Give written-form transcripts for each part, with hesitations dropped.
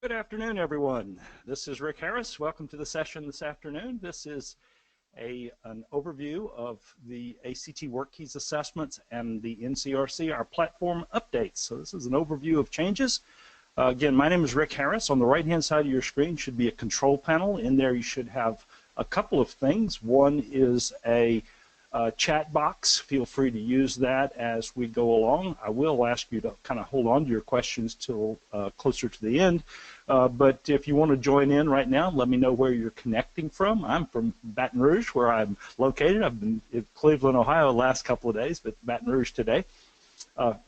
Good afternoon, everyone. This is Rick Harris. Welcome to the session this afternoon. This is an overview of the ACT WorkKeys assessments and the NCRC, our platform updates. So this is an overview of changes. Again, my name is Rick Harris. On the right-hand side of your screen should be a control panel. In there you should have a couple of things. One is a chat box. Feel free to use that as we go along. I will ask you to kind of hold on to your questions till closer to the end. But if you want to join in right now, let me know where you're connecting from. I'm from Baton Rouge, where I'm located. I've been in Cleveland, Ohio, the last couple of days, but Baton Rouge today,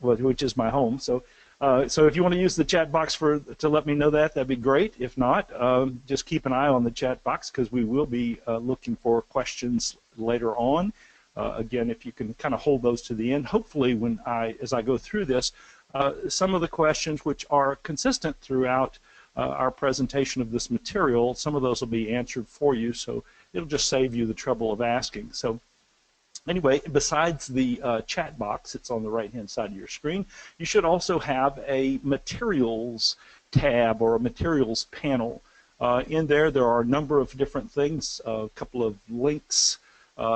which is my home. So if you want to use the chat box to let me know that'd be great. If not, just keep an eye on the chat box because we will be looking for questions later on. Again, if you can kind of hold those to the end, hopefully as I go through this, some of the questions which are consistent throughout our presentation of this material, some of those will be answered for you, so it'll just save you the trouble of asking. So anyway, besides the chat box, it's on the right-hand side of your screen, you should also have a materials tab or a materials panel. In there are a number of different things, a couple of links.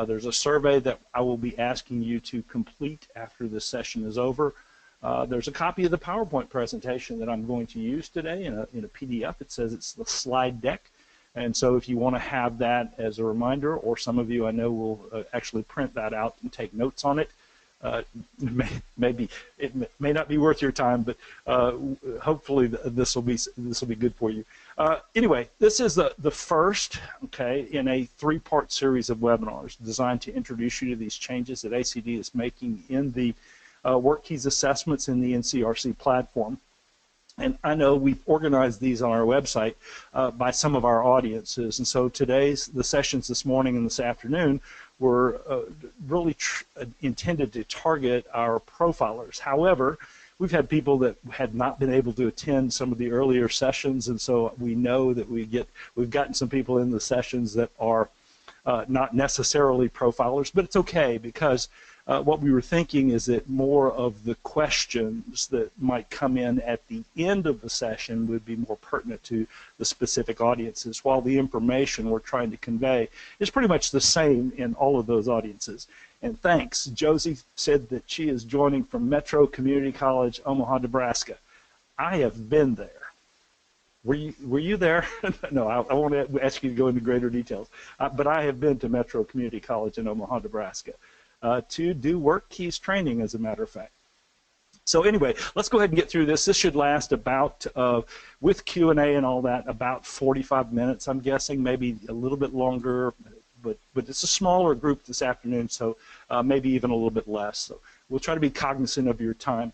There's a survey that I will be asking you to complete after this session is over. There's a copy of the PowerPoint presentation that I'm going to use today in a PDF. It says it's the slide deck. And so if you want to have that as a reminder, or some of you I know will actually print that out and take notes on it, maybe it may not be worth your time, but hopefully this will be good for you. Anyway, this is the first, in a three-part series of webinars designed to introduce you to these changes that ACD is making in the WorkKeys assessments in the NCRC platform. And I know we've organized these on our website by some of our audiences. And so the sessions this morning and this afternoon were really intended to target our profilers. However, we've had people that had not been able to attend some of the earlier sessions, and so we know that we've gotten some people in the sessions that are not necessarily profilers, but it's okay because what we were thinking is that more of the questions that might come in at the end of the session would be more pertinent to the specific audiences, while the information we're trying to convey is pretty much the same in all of those audiences. And thanks. Josie said that she is joining from Metro Community College, Omaha, Nebraska. I have been there. Were you there? No, I won't ask you to go into greater details. But I have been to Metro Community College in Omaha, Nebraska. To do WorkKeys training, as a matter of fact. So anyway, let's go ahead and get through this. This should last about, with Q&A and all that, about 45 minutes, I'm guessing, maybe a little bit longer, but it's a smaller group this afternoon, so maybe even a little bit less. So we'll try to be cognizant of your time.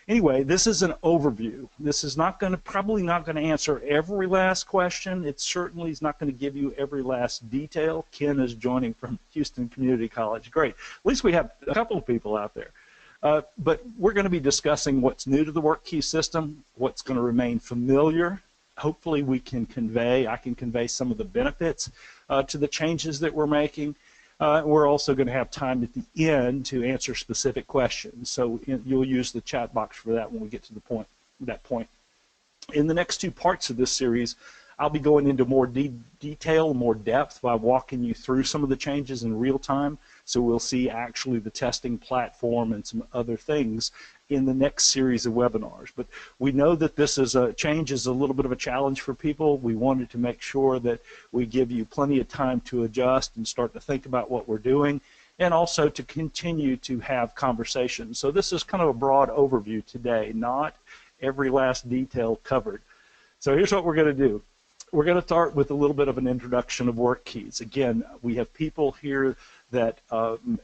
Anyway, this is an overview. This is probably not going to answer every last question. It certainly is not going to give you every last detail. Ken is joining from Houston Community College. Great. At least we have a couple of people out there. But we're going to be discussing what's new to the WorkKeys system, what's going to remain familiar. Hopefully I can convey some of the benefits to the changes that we're making. We're also going to have time at the end to answer specific questions. So you'll use the chat box for that when we get to that point. In the next two parts of this series, I'll be going into more detail, more depth by walking you through some of the changes in real time. So we'll see actually the testing platform and some other things in the next series of webinars. But we know that this change is a little bit of a challenge for people. We wanted to make sure that we give you plenty of time to adjust and start to think about what we're doing, and also to continue to have conversations. So this is kind of a broad overview today, not every last detail covered. So here's what we're going to do. We're going to start with a little bit of an introduction of WorkKeys. Again, we have people here that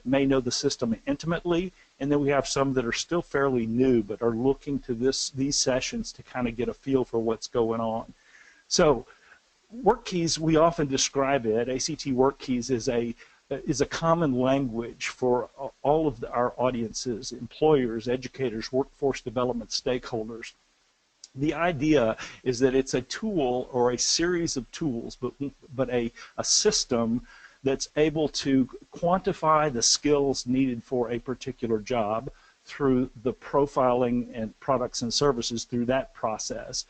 may know the system intimately, and then we have some that are still fairly new but are looking to these sessions to kind of get a feel for what's going on. So WorkKeys, we often describe it, ACT WorkKeys is a common language for all of our audiences, employers, educators, workforce development stakeholders. The idea is that it's a tool or a series of tools, but a system that's able to quantify the skills needed for a particular job through the profiling and products and services through that process,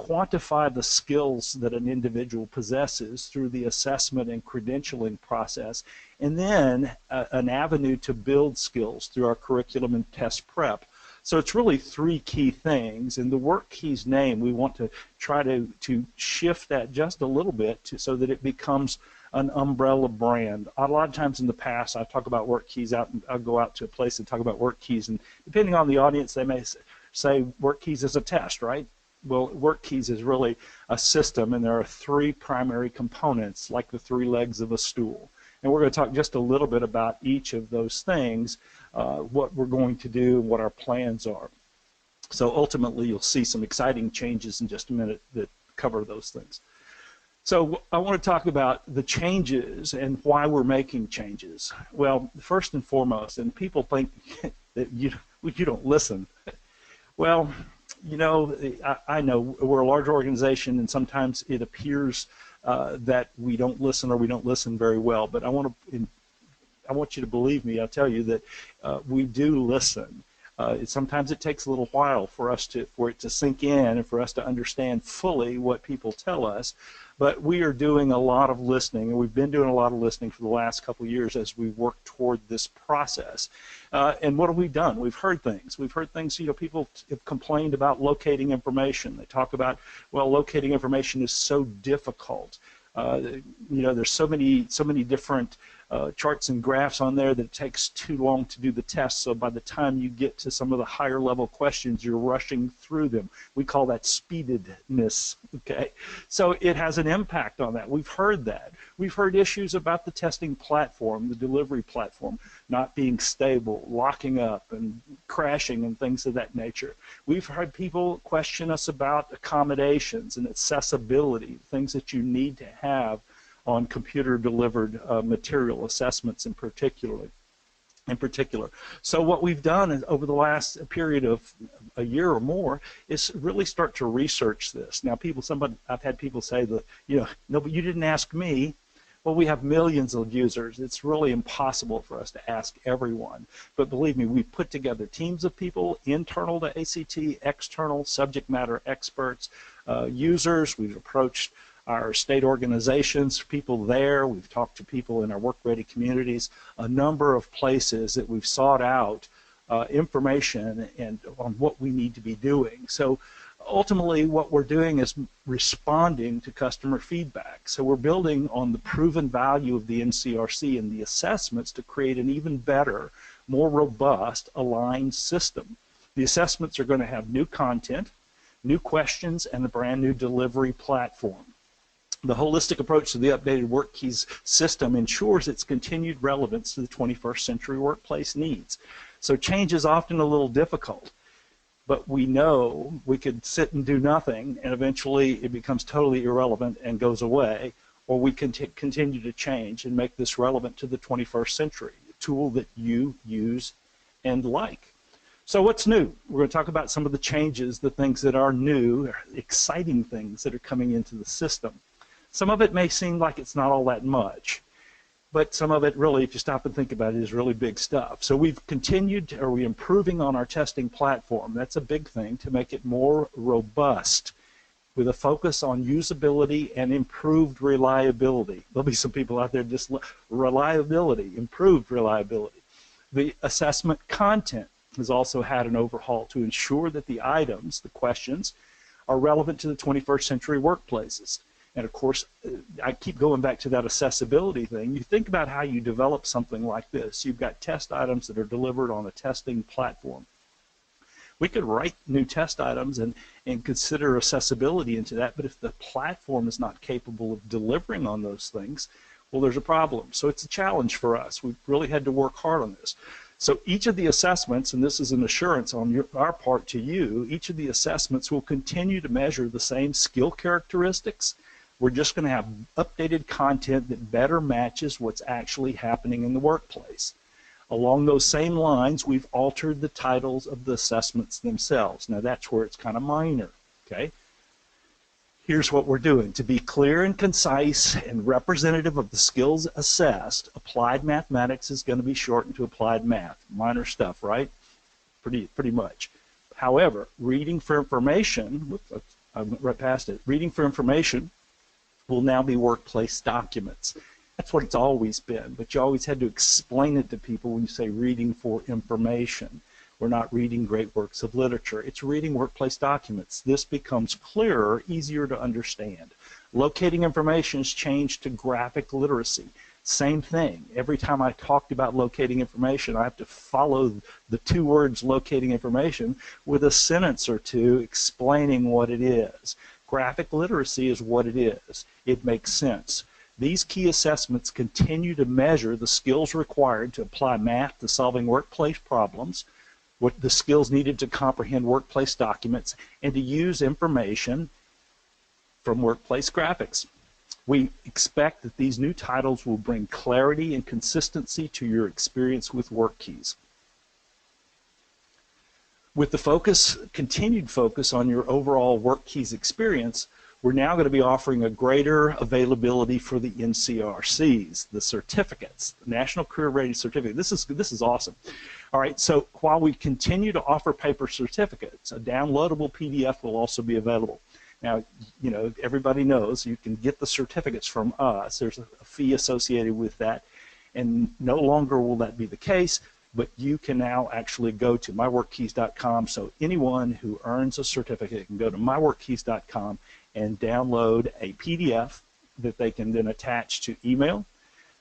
quantify the skills that an individual possesses through the assessment and credentialing process, and then an avenue to build skills through our curriculum and test prep. So it's really three key things. In the WorkKeys name, we want to try to shift that just a little bit so that it becomes an umbrella brand. A lot of times in the past, I talk about WorkKeys I'll go out to a place and talk about WorkKeys, and depending on the audience, they may say WorkKeys is a test, right? Well, WorkKeys is really a system, and there are three primary components, like the three legs of a stool. And we're going to talk just a little bit about each of those things, what we're going to do, and what our plans are. So ultimately, you'll see some exciting changes in just a minute that cover those things. So I want to talk about the changes and why we're making changes. Well, first and foremost, and people think that you don't listen. Well, you know, I know we're a large organization, and sometimes it appears that we don't listen, or we don't listen very well. But I want you to believe me. I'll tell you that we do listen. Sometimes it takes a little while for it to sink in and for us to understand fully what people tell us. But we are doing a lot of listening, and we've been doing a lot of listening for the last couple of years as we work toward this process. And what have we done? We've heard things. We've heard things, you know, people have complained about locating information. They talk about, well, locating information is so difficult. You know, there's so many different charts and graphs on there that it takes too long to do the test, so by the time you get to some of the higher level questions, you're rushing through them. We call that speededness, okay? So it has an impact on that. We've heard that. We've heard issues about the testing platform, the delivery platform, not being stable, locking up and crashing and things of that nature. We've heard people question us about accommodations and accessibility, things that you need to have on computer-delivered material assessments in particular. So what we've done is, over the last period of a year or more, is really start to research this. Now, I've had people say that, you know, no, but you didn't ask me. Well, we have millions of users. It's really impossible for us to ask everyone. But believe me, we've put together teams of people, internal to ACT, external subject matter experts, users. We've approached our state organizations, people there. We've talked to people in our work-ready communities, a number of places that we've sought out information and on what we need to be doing. So ultimately what we're doing is responding to customer feedback. So we're building on the proven value of the NCRC and the assessments to create an even better, more robust, aligned system. The assessments are going to have new content, new questions, and a brand new delivery platform. The holistic approach to the updated WorkKeys system ensures its continued relevance to the 21st century workplace needs. So change is often a little difficult, but we know we could sit and do nothing, and eventually it becomes totally irrelevant and goes away, or we can continue to change and make this relevant to the 21st century, a tool that you use and like. So what's new? We're going to talk about some of the changes, the things that are new, exciting things that are coming into the system. Some of it may seem like it's not all that much, but some of it really, if you stop and think about it, is really big stuff. So we've continued, or we're improving on our testing platform. That's a big thing, to make it more robust with a focus on usability and improved reliability. There'll be some people out there just reliability, improved reliability. The assessment content has also had an overhaul to ensure that the items, the questions, are relevant to the 21st century workplaces. And of course, I keep going back to that accessibility thing. You think about how you develop something like this. You've got test items that are delivered on a testing platform. We could write new test items and consider accessibility into that, but if the platform is not capable of delivering on those things, well, there's a problem. So it's a challenge for us. We've really had to work hard on this. So each of the assessments, and this is an assurance on our part to you, each of the assessments will continue to measure the same skill characteristics. We're just going to have updated content that better matches what's actually happening in the workplace. Along those same lines, we've altered the titles of the assessments themselves. Now that's where it's kind of minor, okay? Here's what we're doing. To be clear and concise and representative of the skills assessed, applied mathematics is going to be shortened to applied math. Minor stuff, right? Pretty much. However, reading for information, I went right past it. Reading for information will now be workplace documents. That's what it's always been, but you always had to explain it to people when you say reading for information. We're not reading great works of literature. It's reading workplace documents. This becomes clearer, easier to understand. Locating information has changed to graphic literacy. Same thing. Every time I talked about locating information, I have to follow the two words locating information with a sentence or two explaining what it is. Graphic literacy is what it is. It makes sense. These key assessments continue to measure the skills required to apply math to solving workplace problems, what the skills needed to comprehend workplace documents, and to use information from workplace graphics. We expect that these new titles will bring clarity and consistency to your experience with WorkKeys. With the continued focus on your overall WorkKeys experience, we're now going to be offering a greater availability for the NCRCs, the certificates, the National Career Ready Certificate. This is awesome. All right, so while we continue to offer paper certificates, a downloadable PDF will also be available. Now, you know, everybody knows you can get the certificates from us. There's a fee associated with that, and no longer will that be the case, but you can now actually go to myworkkeys.com. So anyone who earns a certificate can go to myworkkeys.com and download a PDF that they can then attach to email.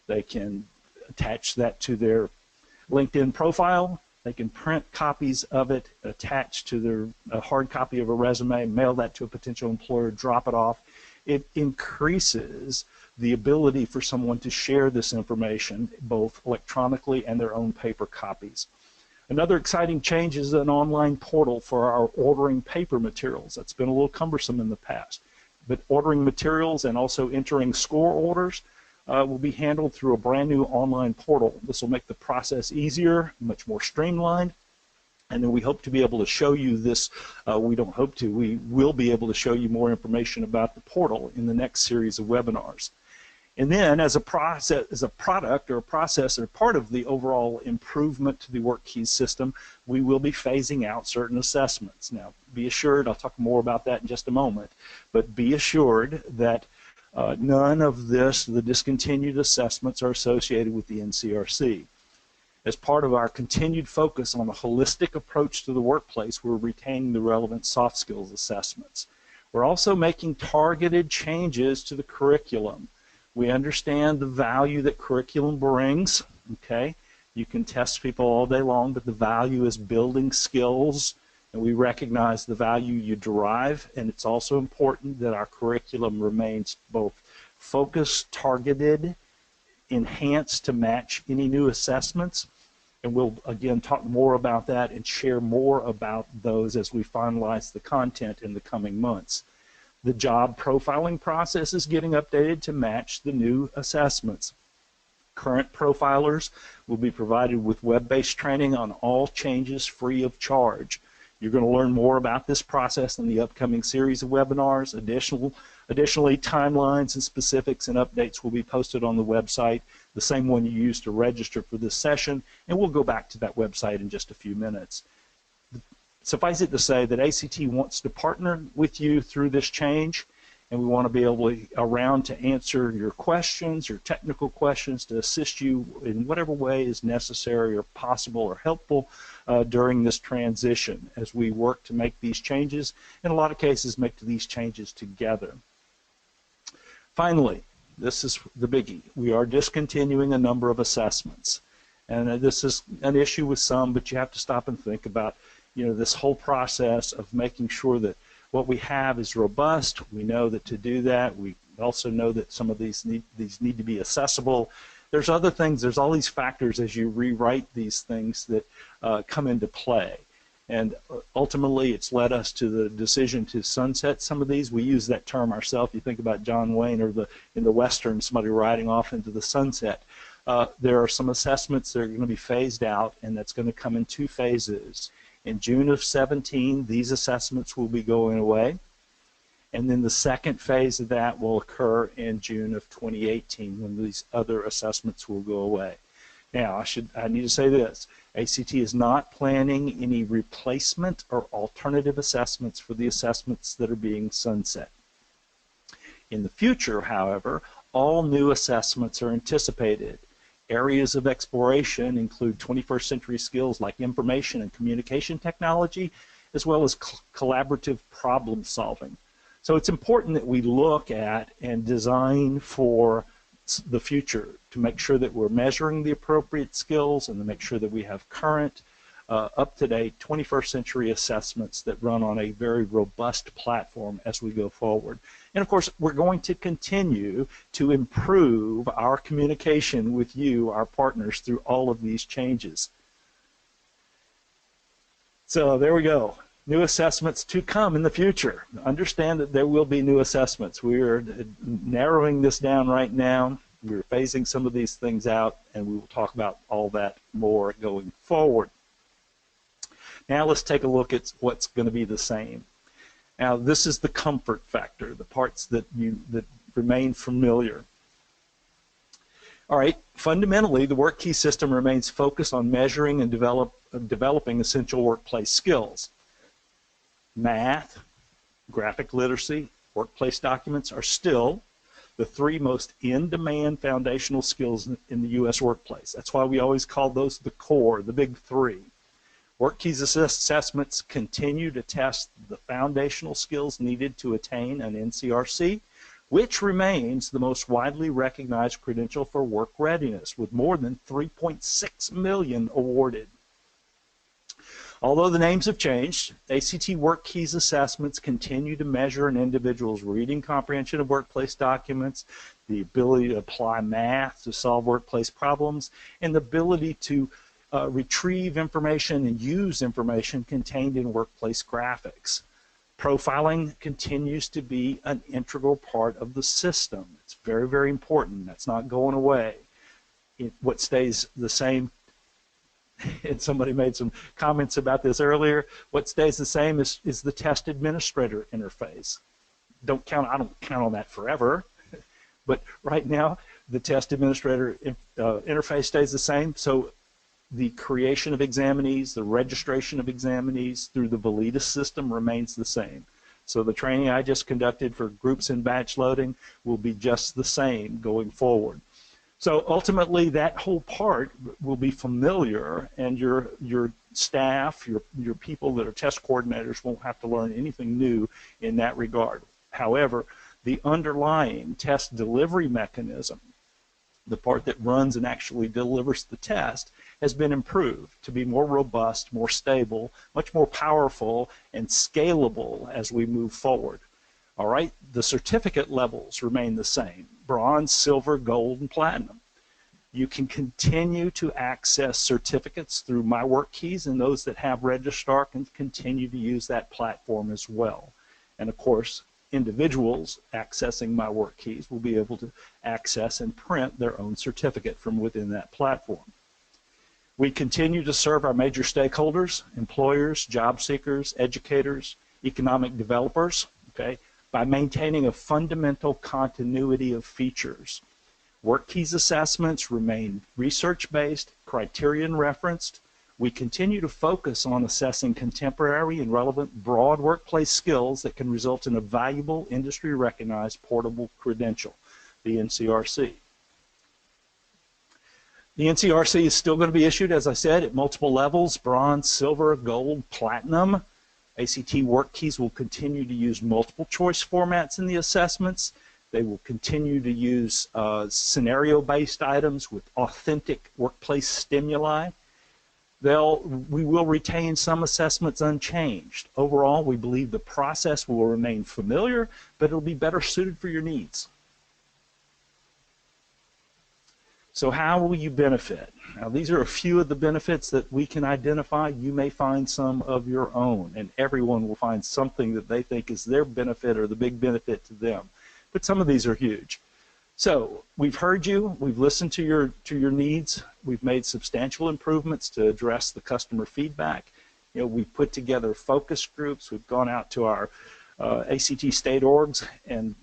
They can attach that to their LinkedIn profile. They can print copies of it, attach to their hard copy of a resume, mail that to a potential employer, drop it off. It increases the ability for someone to share this information both electronically and their own paper copies. Another exciting change is an online portal for our ordering paper materials. That's been a little cumbersome in the past, but ordering materials and also entering score orders will be handled through a brand new online portal. This will make the process easier, much more streamlined, and then we hope to be able to show you this. We don't hope to, we will be able to show you more information about the portal in the next series of webinars. And then as a product or a process or part of the overall improvement to the WorkKeys system, we will be phasing out certain assessments. Now, be assured, I'll talk more about that in just a moment, but be assured that none of the discontinued assessments are associated with the NCRC. As part of our continued focus on a holistic approach to the workplace, we're retaining the relevant soft skills assessments. We're also making targeted changes to the curriculum. We understand the value that curriculum brings, okay? You can test people all day long, but the value is building skills, and we recognize the value you derive, and it's also important that our curriculum remains both focused, targeted, enhanced to match any new assessments, and we'll again talk more about that and share more about those as we finalize the content in the coming months. The job profiling process is getting updated to match the new assessments. Current profilers will be provided with web-based training on all changes free of charge. You're going to learn more about this process in the upcoming series of webinars. Additionally, timelines and specifics and updates will be posted on the website, the same one you used to register for this session, and we'll go back to that website in just a few minutes. Suffice it to say that ACT wants to partner with you through this change, and we want to be around to answer your questions, your technical questions, to assist you in whatever way is necessary or possible or helpful during this transition as we work to make these changes, in a lot of cases make these changes together. Finally, this is the biggie. We are discontinuing a number of assessments, and this is an issue with some, but you have to stop and think about, you know, this whole process of making sure that what we have is robust. We know that to do that, we also know that some of these need to be accessible. There's other things, there's all these factors as you rewrite these things that come into play. And ultimately, it's led us to the decision to sunset some of these. We use that term ourselves. You think about John Wayne or in the Western, somebody riding off into the sunset. There are some assessments that are going to be phased out, and that's going to come in two phases. In June of 17, these assessments will be going away, and then the second phase of that will occur in June of 2018 when these other assessments will go away. Now, I need to say this. ACT is not planning any replacement or alternative assessments for the assessments that are being sunset. In the future, however, all new assessments are anticipated. Areas of exploration include 21st century skills like information and communication technology, as well as collaborative problem solving. So it's important that we look at and design for the future to make sure that we're measuring the appropriate skills and to make sure that we have current, up-to-date 21st century assessments that run on a very robust platform as we go forward. And of course, we're going to continue to improve our communication with you, our partners, through all of these changes. So there we go. New assessments to come in the future. Understand that there will be new assessments. We are narrowing this down right now. We're phasing some of these things out, and we will talk about all that more going forward. Now let's take a look at what's going to be the same. Now this is the comfort factor, the parts that remain familiar. All right, fundamentally, the WorkKeys system remains focused on measuring and developing essential workplace skills. Math, graphic literacy, workplace documents are still the three most in-demand foundational skills in the U.S. workplace. That's why we always call those the core, the big three. WorkKeys assessments continue to test the foundational skills needed to attain an NCRC, which remains the most widely recognized credential for work readiness, with more than 3.6 million awarded. Although the names have changed, ACT WorkKeys assessments continue to measure an individual's reading comprehension of workplace documents, the ability to apply math to solve workplace problems, and the ability to retrieve information and use information contained in workplace graphics. Profiling continues to be an integral part of the system. It's very, very important. That's not going away. What stays the same, and somebody made some comments about this earlier, what stays the same is the test administrator interface. I don't count on that forever, but right now the test administrator interface stays the same. So the creation of examinees, the registration of examinees through the Valida system remains the same. So the training I just conducted for groups and batch loading will be just the same going forward. So ultimately, that whole part will be familiar, and your staff, your people that are test coordinators won't have to learn anything new in that regard. However, the underlying test delivery mechanism, the part that runs and actually delivers the test, has been improved to be more robust, more stable, much more powerful, and scalable as we move forward. All right, the certificate levels remain the same: bronze, silver, gold, and platinum. You can continue to access certificates through My WorkKeys, and those that have registrar can continue to use that platform as well. And of course, individuals accessing My WorkKeys will be able to access and print their own certificate from within that platform. We continue to serve our major stakeholders, employers, job seekers, educators, economic developers, okay, by maintaining a fundamental continuity of features. WorkKeys assessments remain research-based, criterion referenced. We continue to focus on assessing contemporary and relevant broad workplace skills that can result in a valuable industry-recognized portable credential, the NCRC. The NCRC is still going to be issued, as I said, at multiple levels: bronze, silver, gold, platinum. ACT WorkKeys will continue to use multiple choice formats in the assessments. They will continue to use scenario-based items with authentic workplace stimuli. We will retain some assessments unchanged. Overall, we believe the process will remain familiar, but it'll be better suited for your needs. So how will you benefit? Now, these are a few of the benefits that we can identify. You may find some of your own, and everyone will find something that they think is their benefit or the big benefit to them. But some of these are huge. So we've heard you, we've listened to your needs, we've made substantial improvements to address the customer feedback. You know, we've put together focus groups, we've gone out to our ACT state orgs and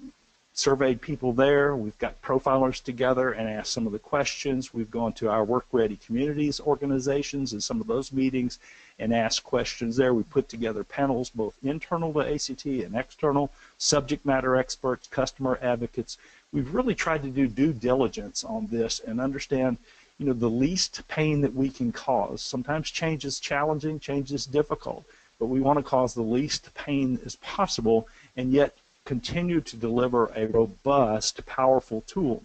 surveyed people there. We've got profilers together and asked some of the questions. We've gone to our Work Ready communities organizations and some of those meetings and asked questions there. We put together panels, both internal to ACT and external, subject matter experts, customer advocates. We've really tried to do due diligence on this and understand, you know, the least pain that we can cause. Sometimes change is challenging, change is difficult, but we want to cause the least pain as possible and yet continue to deliver a robust, powerful tool.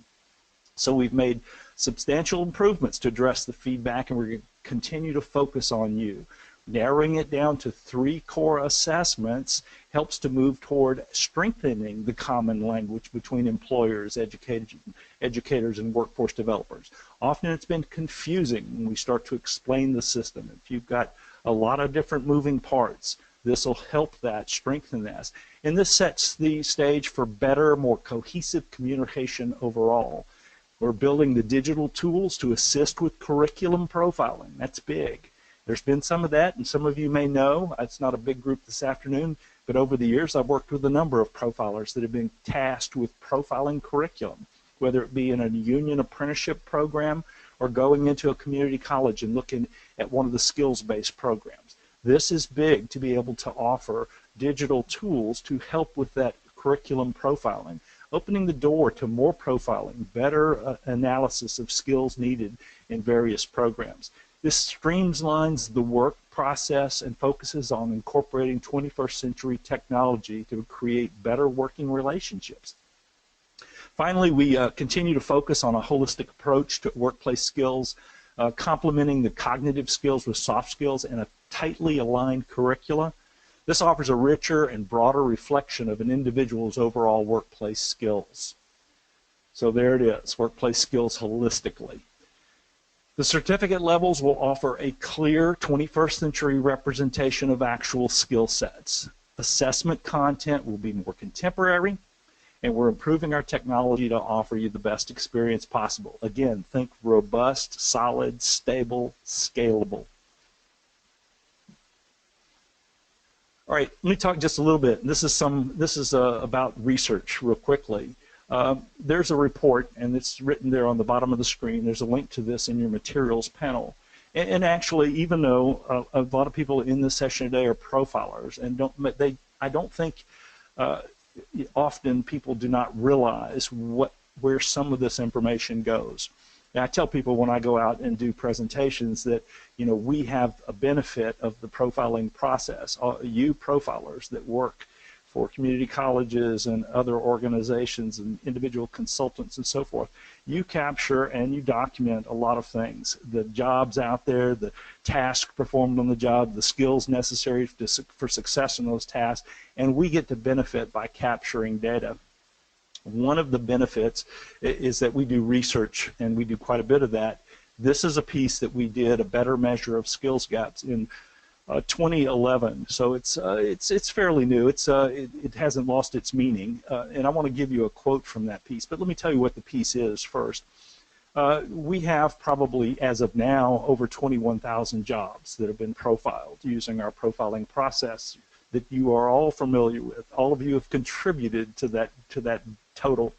So we've made substantial improvements to address the feedback, and we're going to continue to focus on you. Narrowing it down to 3 core assessments helps to move toward strengthening the common language between employers, educators, and workforce developers. Often it's been confusing when we start to explain the system. If you've got a lot of different moving parts, this will help that, strengthen that. And this sets the stage for better, more cohesive communication overall. We're building the digital tools to assist with curriculum profiling. That's big. There's been some of that, and some of you may know, it's not a big group this afternoon, but over the years I've worked with a number of profilers that have been tasked with profiling curriculum, whether it be in a union apprenticeship program or going into a community college and looking at one of the skills-based programs. This is big to be able to offer digital tools to help with that curriculum profiling, opening the door to more profiling, better analysis of skills needed in various programs. This streamlines the work process and focuses on incorporating 21st century technology to create better working relationships. Finally, we continue to focus on a holistic approach to workplace skills, complementing the cognitive skills with soft skills and a tightly aligned curricula. This offers a richer and broader reflection of an individual's overall workplace skills. So there it is, workplace skills holistically. The certificate levels will offer a clear 21st century representation of actual skill sets. Assessment content will be more contemporary, and we're improving our technology to offer you the best experience possible. Again, think robust, solid, stable, scalable. All right, let me talk just a little bit. This is about research real quickly. There's a report, and it's written there on the bottom of the screen. There's a link to this in your materials panel. And actually, even though a lot of people in this session today are profilers, and I don't think often people do not realize where some of this information goes. Now, I tell people when I go out and do presentations that, you know, we have a benefit of the profiling process. You profilers that work for community colleges and other organizations and individual consultants and so forth, you capture and you document a lot of things. The jobs out there, the tasks performed on the job, the skills necessary for success in those tasks, and we get to benefit by capturing data. One of the benefits is that we do research, and we do quite a bit of that. This is a piece that we did, a better measure of skills gaps in 2011, so it's fairly new. It hasn't lost its meaning, and I want to give you a quote from that piece. But let me tell you what the piece is first. We have probably, as of now, over 21,000 jobs that have been profiled using our profiling process that you are all familiar with. All of you have contributed to that total.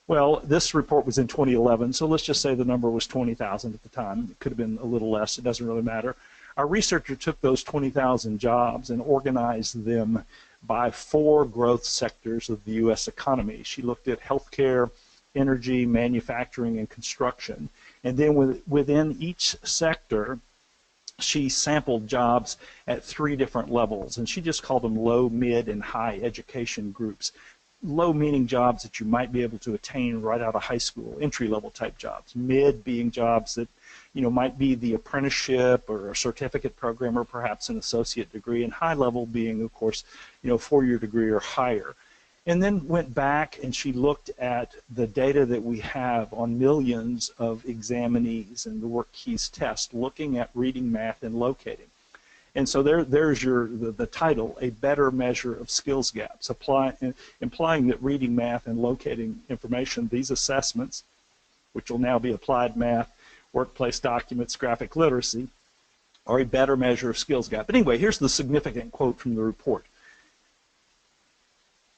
Well, this report was in 2011, so let's just say the number was 20,000 at the time. It could have been a little less. It doesn't really matter. Our researcher took those 20,000 jobs and organized them by 4 growth sectors of the U.S. economy. She looked at healthcare, energy, manufacturing, and construction. And then within each sector, she sampled jobs at 3 different levels, and she just called them low, mid, and high education groups. Low meaning jobs that you might be able to attain right out of high school, entry-level type jobs. Mid being jobs that, you know, might be the apprenticeship or a certificate program or perhaps an associate degree, and high level being, of course, you know, 4-year degree or higher. And then went back and she looked at the data that we have on millions of examinees and the WorkKeys test, looking at reading, math, and locating. And so there's the title, A Better Measure of Skills Gaps, implying that reading, math, and locating information, these assessments, which will now be applied math, workplace documents, graphic literacy, are a better measure of skills gap. But anyway, here's the significant quote from the report.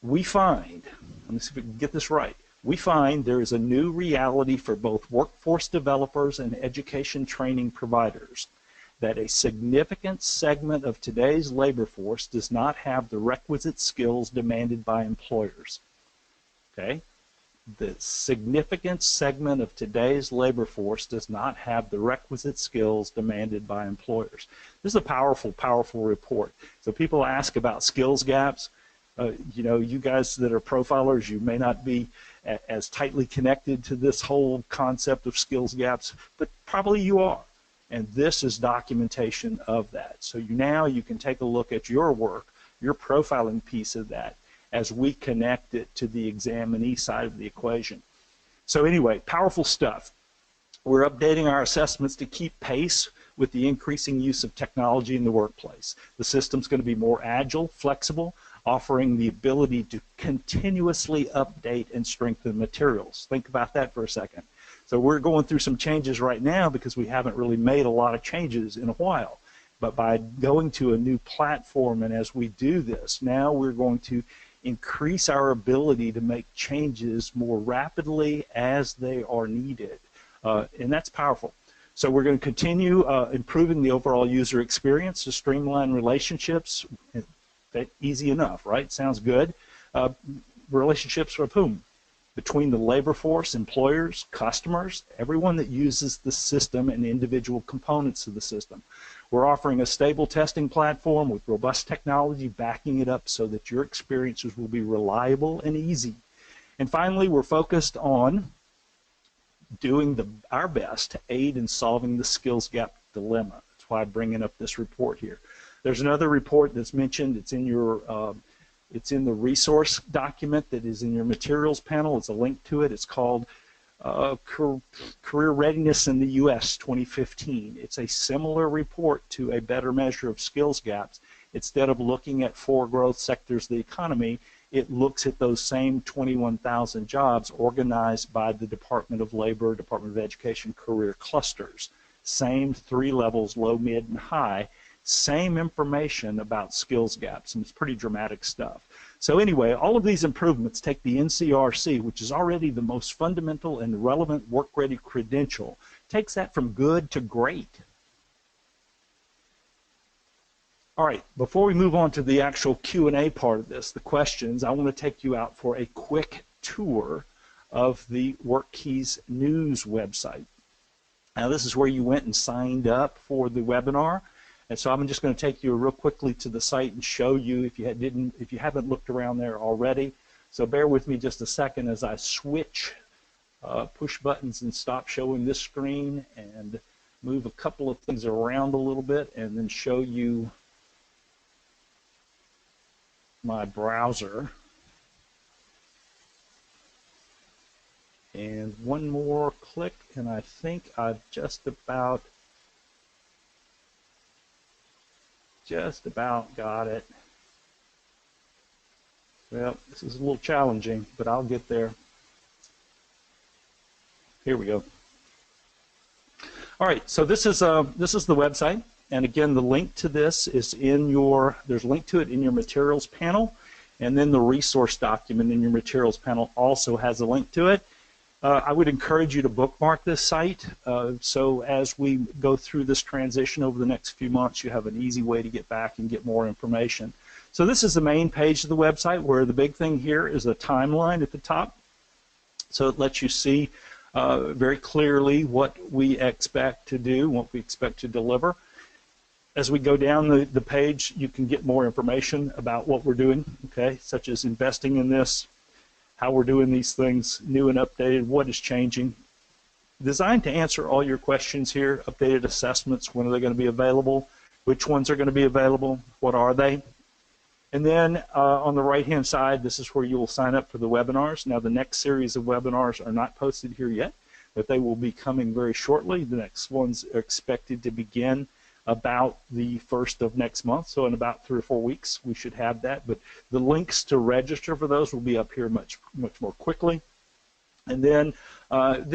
We find, let me see if we can get this right. We find there is a new reality for both workforce developers and education training providers, that a significant segment of today's labor force does not have the requisite skills demanded by employers. Okay? The significant segment of today's labor force does not have the requisite skills demanded by employers. This is a powerful, powerful report. So people ask about skills gaps. You know, you guys that are profilers, you may not be as tightly connected to this whole concept of skills gaps, but probably you are. And this is documentation of that. So now you can take a look at your work, your profiling piece of that, as we connect it to the examinee side of the equation. So anyway, powerful stuff. We're updating our assessments to keep pace with the increasing use of technology in the workplace. The system's going to be more agile, flexible, offering the ability to continuously update and strengthen materials. Think about that for a second. So we're going through some changes right now because we haven't really made a lot of changes in a while. But by going to a new platform, and as we do this, now we're going to increase our ability to make changes more rapidly as they are needed. And that's powerful. So we're going to continue improving the overall user experience to streamline relationships. Easy enough, right? Sounds good. Relationships with whom? Between the labor force, employers, customers, everyone that uses the system and individual components of the system. We're offering a stable testing platform with robust technology backing it up so that your experiences will be reliable and easy. And finally, we're focused on doing our best to aid in solving the skills gap dilemma. That's why I'm bringing up this report here. There's another report that's mentioned. It's in your it's in the resource document that is in your materials panel. It's a link to it. It's called Career Readiness in the U.S. 2015. It's a similar report to a better measure of skills gaps. Instead of looking at 4 growth sectors of the economy, it looks at those same 21,000 jobs organized by the Department of Labor, Department of Education career clusters. Same 3 levels, low, mid, and high. Same information about skills gaps, and it's pretty dramatic stuff. So anyway, all of these improvements take the NCRC, which is already the most fundamental and relevant work-ready credential, takes that from good to great. All right, before we move on to the actual Q&A part of this, the questions, I want to take you out for a quick tour of the WorkKeys news website. Now this is where you went and signed up for the webinar. And so I'm just going to take you real quickly to the site and show you if you haven't looked around there already. So bear with me just a second as I switch push buttons and stop showing this screen and move a couple of things around a little bit and then show you my browser. And one more click and I think I've just about got it. Well, this is a little challenging, but I'll get there. Here we go. All right, so this is the website, and again, the link to this is in your. There's a link to it in your materials panel, and then the resource document in your materials panel also has a link to it. I would encourage you to bookmark this site so as we go through this transition over the next few months, you have an easy way to get back and get more information. So this is the main page of the website where the big thing here is a timeline at the top. So it lets you see very clearly what we expect to do, what we expect to deliver. As we go down the page, you can get more information about what we're doing, okay, such as investing in this, how we're doing these things, new and updated, what is changing. Designed to answer all your questions here, updated assessments, when are they going to be available, which ones are going to be available, what are they. And then on the right-hand side, this is where you will sign up for the webinars. Now the next series of webinars are not posted here yet, but they will be coming very shortly. The next ones are expected to begin about the 1st of next month, so in about 3 or 4 weeks we should have that, but the links to register for those will be up here much more quickly. And then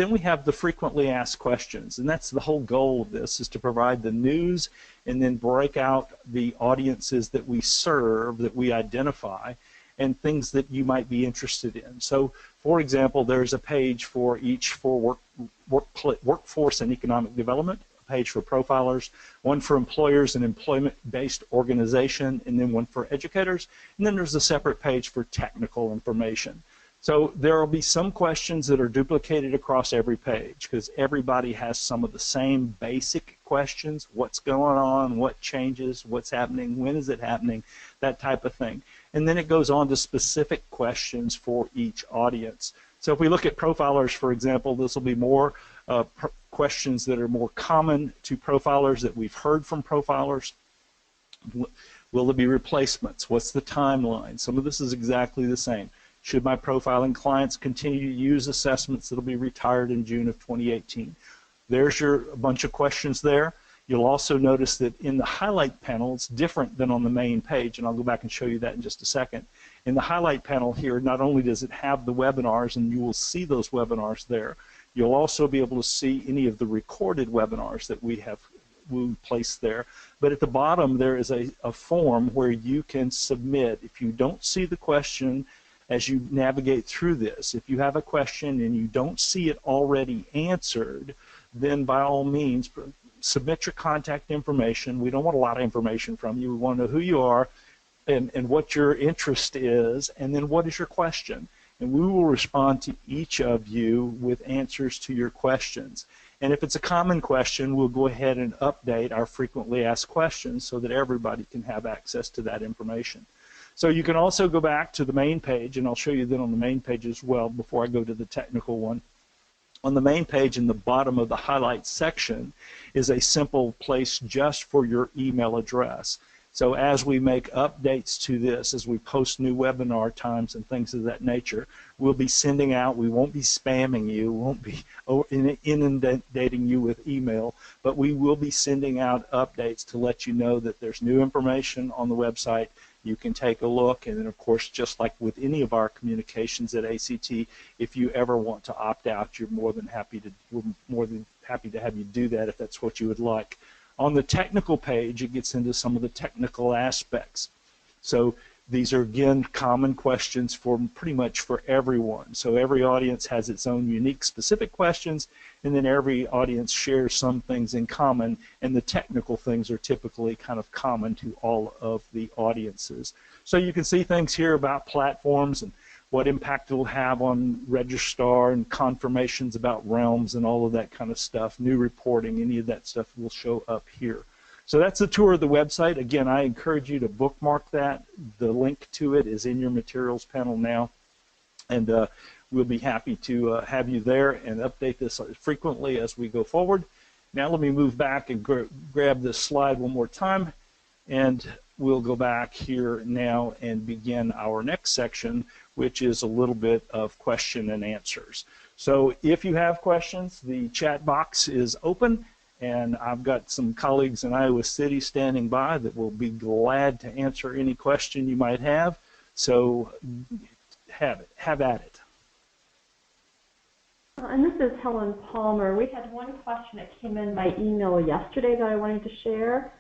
we have the frequently asked questions, and that's the whole goal of this, is to provide the news and then break out the audiences that we serve, that we identify, and things that you might be interested in. So, for example, there's a page for each for workforce and economic development, a page for profilers, one for employers and employment-based organization, and then one for educators, and then there's a separate page for technical information. So there will be some questions that are duplicated across every page because everybody has some of the same basic questions: what's going on, what changes, what's happening, when is it happening, that type of thing. And then it goes on to specific questions for each audience. So if we look at profilers, for example, this will be more questions that are more common to profilers that we've heard from profilers. Will there be replacements? What's the timeline? Some of this is exactly the same. Should my profiling clients continue to use assessments that will be retired in June of 2018? There's a bunch of questions there. You'll also notice that in the highlight panel, it's different than on the main page, and I'll go back and show you that in just a second. In the highlight panel here, not only does it have the webinars, and you will see those webinars there, you'll also be able to see any of the recorded webinars that we placed there. But at the bottom, there is a form where you can submit. If you don't see the question as you navigate through this, if you have a question and you don't see it already answered, then by all means, submit your contact information. We don't want a lot of information from you. We want to know who you are and what your interest is, and then what is your question. And we will respond to each of you with answers to your questions. And if it's a common question, we'll go ahead and update our frequently asked questions so that everybody can have access to that information. So you can also go back to the main page, and I'll show you then on the main page as well before I go to the technical one. On the main page, in the bottom of the highlights section, is a simple place just for your email address. So as we make updates to this, as we post new webinar times and things of that nature, we'll be sending out, we won't be spamming you, won't be inundating you with email, but we will be sending out updates to let you know that there's new information on the website. You can take a look, and then of course, just like with any of our communications at ACT, if you ever want to opt out, we're more than happy to have you do that if that's what you would like. On the technical page, it gets into some of the technical aspects. So these are, again, common questions for pretty much for everyone. So every audience has its own unique specific questions, and then every audience shares some things in common, and the technical things are typically kind of common to all of the audiences. So you can see things here about platforms and what impact it will have on registrar and confirmations about realms and all of that kind of stuff, new reporting, any of that stuff will show up here. So that's the tour of the website. Again, I encourage you to bookmark that. The link to it is in your materials panel now, and we'll be happy to have you there and update this frequently as we go forward. Now let me move back and grab this slide one more time, and we'll go back here now and begin our next section, which is a little bit of question and answers. So if you have questions, the chat box is open, and I've got some colleagues in Iowa City standing by that will be glad to answer any question you might have. So have at it. And this is Helen Palmer. We had one question that came in by email yesterday that I wanted to share.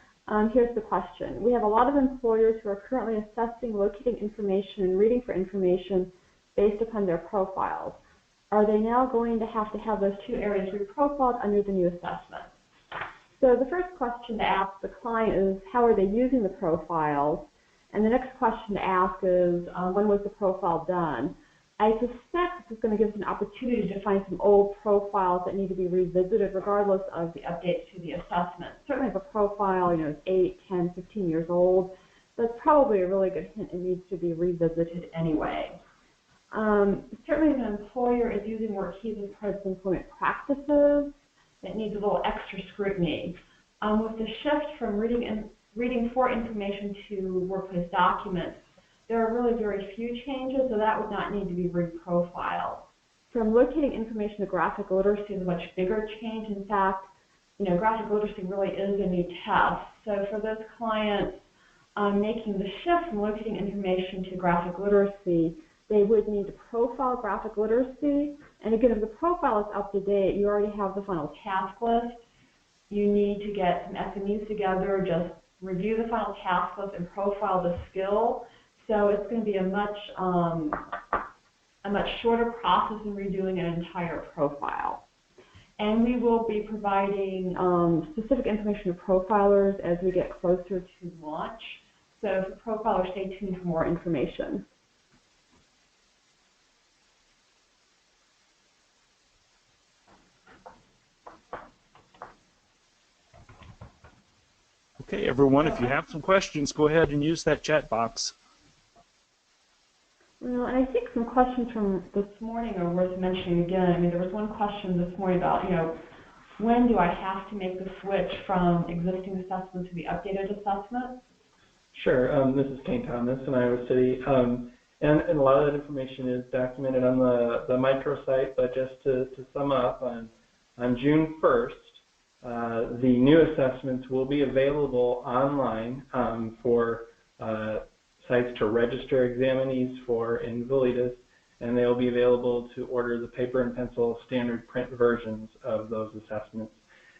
Here's the question. We have a lot of employers who are currently assessing, locating information, and reading for information based upon their profiles. Are they now going to have those two areas reprofiled under the new assessment? So the first question to ask the client is, how are they using the profiles? And the next question to ask is, when was the profile done? I suspect this is going to give us an opportunity to find some old profiles that need to be revisited regardless of the updates to the assessment. Certainly if a profile is 8, 10, 15 years old, that's probably a really good hint it needs to be revisited anyway. Certainly if an employer is using WorkKeys as part of its employment practices, it needs a little extra scrutiny. With the shift from reading for information to workplace documents, there are really very few changes, so that would not need to be reprofiled. From locating information to graphic literacy is a much bigger change. In fact, graphic literacy really is a new test. So for those clients making the shift from locating information to graphic literacy, they would need to profile graphic literacy. And again, if the profile is up to date, you already have the final task list. You need to get some SMEs together, just review the final task list and profile the skill. So it's going to be a much shorter process than redoing an entire profile. And we will be providing specific information to profilers as we get closer to launch. So for profilers, stay tuned for more information. Okay, everyone, if you have some questions, go ahead and use that chat box. Well, and I think some questions from this morning are worth mentioning again. I mean, there was one question this morning about, when do I have to make the switch from existing assessment to the updated assessment? Sure. This is Kane Thomas in Iowa City. And a lot of that information is documented on the microsite, but just to sum up, on June 1st, the new assessments will be available online for sites to register examinees for Invalidas, and they'll be available to order the paper and pencil standard print versions of those assessments.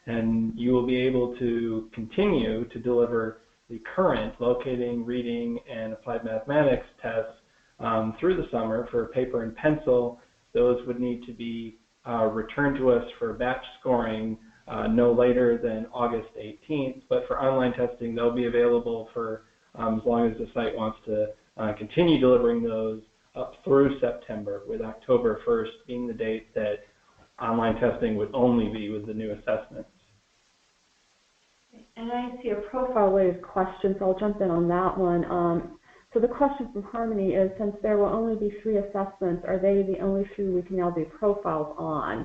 And you will be able to continue to deliver the current locating, reading, and applied mathematics tests through the summer. For paper and pencil, those would need to be returned to us for batch scoring no later than August 18th, but for online testing, they'll be available for as long as the site wants to continue delivering those up through September, with October 1st being the date that online testing would only be with the new assessments. And I see a profile-related question, so I'll jump in on that one. So the question from Harmony is, since there will only be 3 assessments, are they the only 3 we can now do profiles on?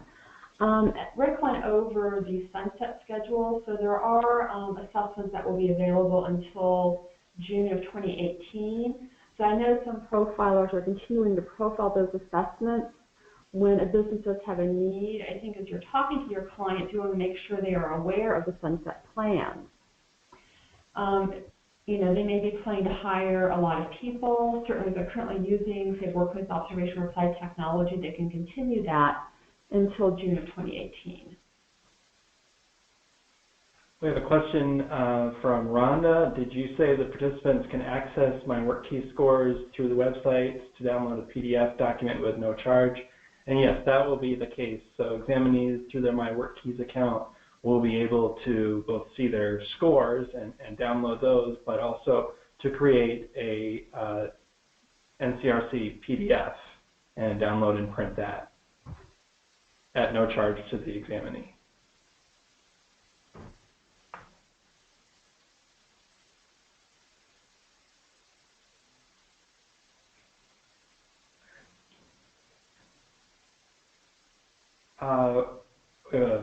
Rick went over the sunset schedule, so there are assessments that will be available until June of 2018. So I know some profilers are continuing to profile those assessments when a business does have a need. I think as you're talking to your clients, you want to make sure they are aware of the sunset plans. They may be planning to hire a lot of people. Certainly, if they're currently using, say, WorkKeys observation or applied technology, they can continue that until June of 2018. We have a question from Rhonda. Did you say that participants can access my WorkKeys scores through the website to download a PDF document with no charge? And yes, that will be the case. So examinees through their My WorkKeys account will be able to both see their scores and download those, but also to create a NCRC PDF and download and print that at no charge to the examinee.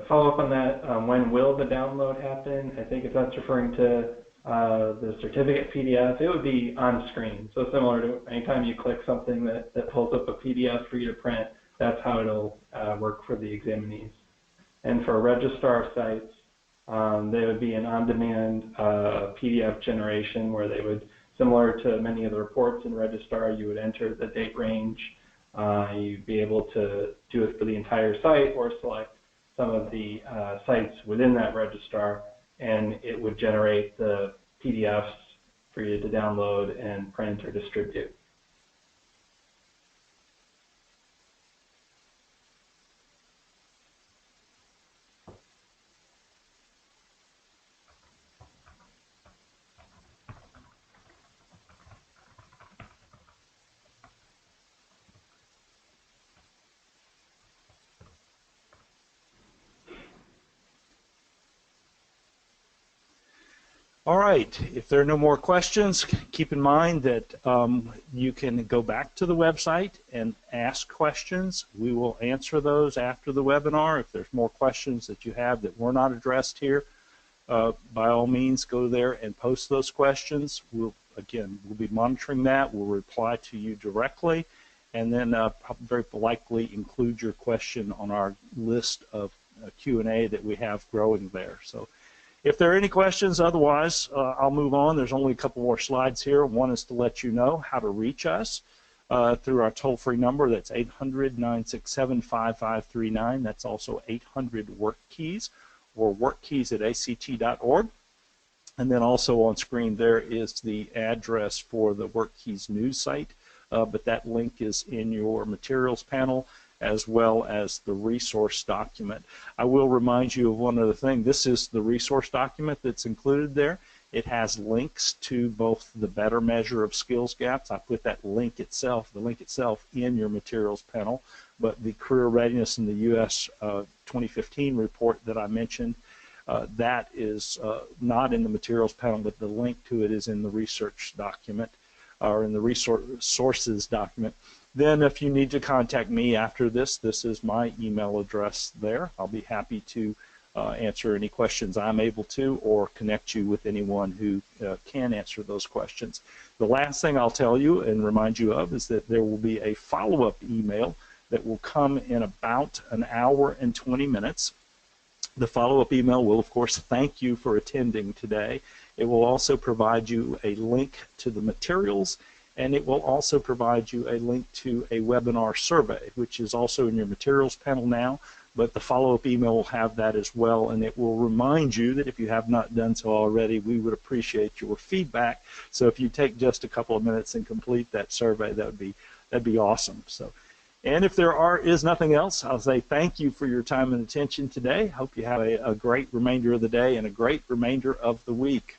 Follow up on that, when will the download happen? I think if that's referring to the certificate PDF, it would be on screen. So similar to anytime you click something that pulls up a PDF for you to print, that's how it'll work for the examinees. And for registrar sites, they would be an on-demand PDF generation where they would, similar to many of the reports in registrar, you would enter the date range. You'd be able to do it for the entire site or select some of the sites within that registrar, and it would generate the PDFs for you to download and print or distribute. All right, if there are no more questions, keep in mind that you can go back to the website and ask questions. We will answer those after the webinar. If there's more questions that you have that were not addressed here, by all means go there and post those questions. We'll be monitoring that. We'll reply to you directly, and then very likely include your question on our list of Q&A that we have growing there. So if there are any questions, otherwise, I'll move on. There's only a couple more slides here. One is to let you know how to reach us through our toll-free number. That's 800-967-5539. That's also 800-WorkKeys or workkeys@act.org. And then also on screen there is the address for the WorkKeys news site, but that link is in your materials panel as well as the resource document. I will remind you of one other thing. This is the resource document that's included there. It has links to both the better measure of skills gaps. I put that link itself, the link itself, in your materials panel, but the career readiness in the U.S. 2015 report that I mentioned, that is not in the materials panel, but the link to it is in the research document, or in the resources document. Then if you need to contact me after this is my email address there. I'll be happy to answer any questions I'm able to, or connect you with anyone who can answer those questions. The last thing I'll tell you and remind you of is that there will be a follow-up email that will come in about an hour and 20 minutes. The follow-up email will, of course, thank you for attending today. It will also provide you a link to the materials, and it will also provide you a link to a webinar survey, which is also in your materials panel now, but the follow-up email will have that as well, and it will remind you that if you have not done so already, we would appreciate your feedback. So if you take just a couple of minutes and complete that survey, that'd be awesome. So, and if there is nothing else, I'll say thank you for your time and attention today. Hope you have a great remainder of the day and a great remainder of the week.